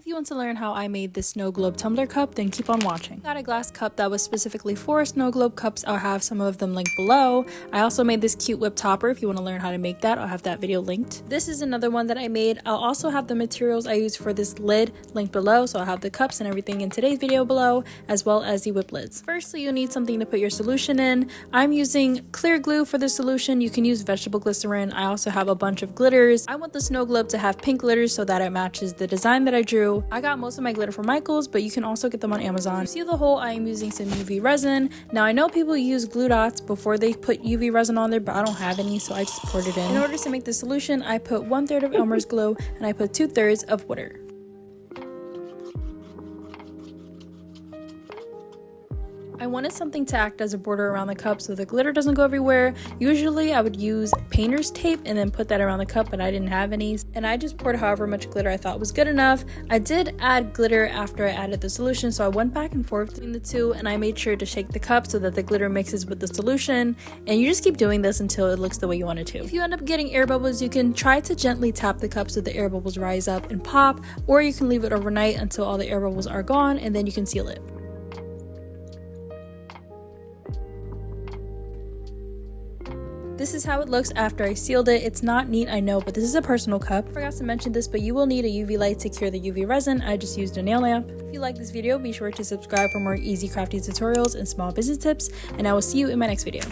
If you want to learn how I made this snow globe tumbler cup, then keep on watching. I got a glass cup that was specifically for snow globe cups. I'll have some of them linked below. I also made this cute whip topper. If you want to learn how to make that, I'll have that video linked. This is another one that I made. I'll also have the materials I used for this lid linked below, so I'll have the cups and everything in today's video below, as well as the whip lids. Firstly, you'll need something to put your solution in. I'm using clear glue for the solution. You can use vegetable glycerin. I also have a bunch of glitters. I want the snow globe to have pink glitters so that it matches the design that I drew. I got most of my glitter from Michaels, but you can also get them on Amazon. To seal the hole, I am using some UV resin. Now I know people use glue dots before they put UV resin on there, but I don't have any, so I just poured it in. In order to make the solution, I put 1/3 of Elmer's glue and I put 2/3 of water. I wanted something to act as a border around the cup so the glitter doesn't go everywhere. Usually I would use painter's tape and then put that around the cup, but I didn't have any, and I just poured however much glitter I thought was good enough. I did add glitter after I added the solution, so I went back and forth between the two, and I made sure to shake the cup so that the glitter mixes with the solution, and you just keep doing this until it looks the way you want it to. If you end up getting air bubbles, you can try to gently tap the cup so the air bubbles rise up and pop, or you can leave it overnight until all the air bubbles are gone, and then you can seal it. This is how it looks after I sealed it. It's not neat, I know, but this is a personal cup. I forgot to mention this, but you will need a UV light to cure the UV resin. I just used a nail lamp. If you like this video, be sure to subscribe for more easy crafty tutorials and small business tips, and I will see you in my next video.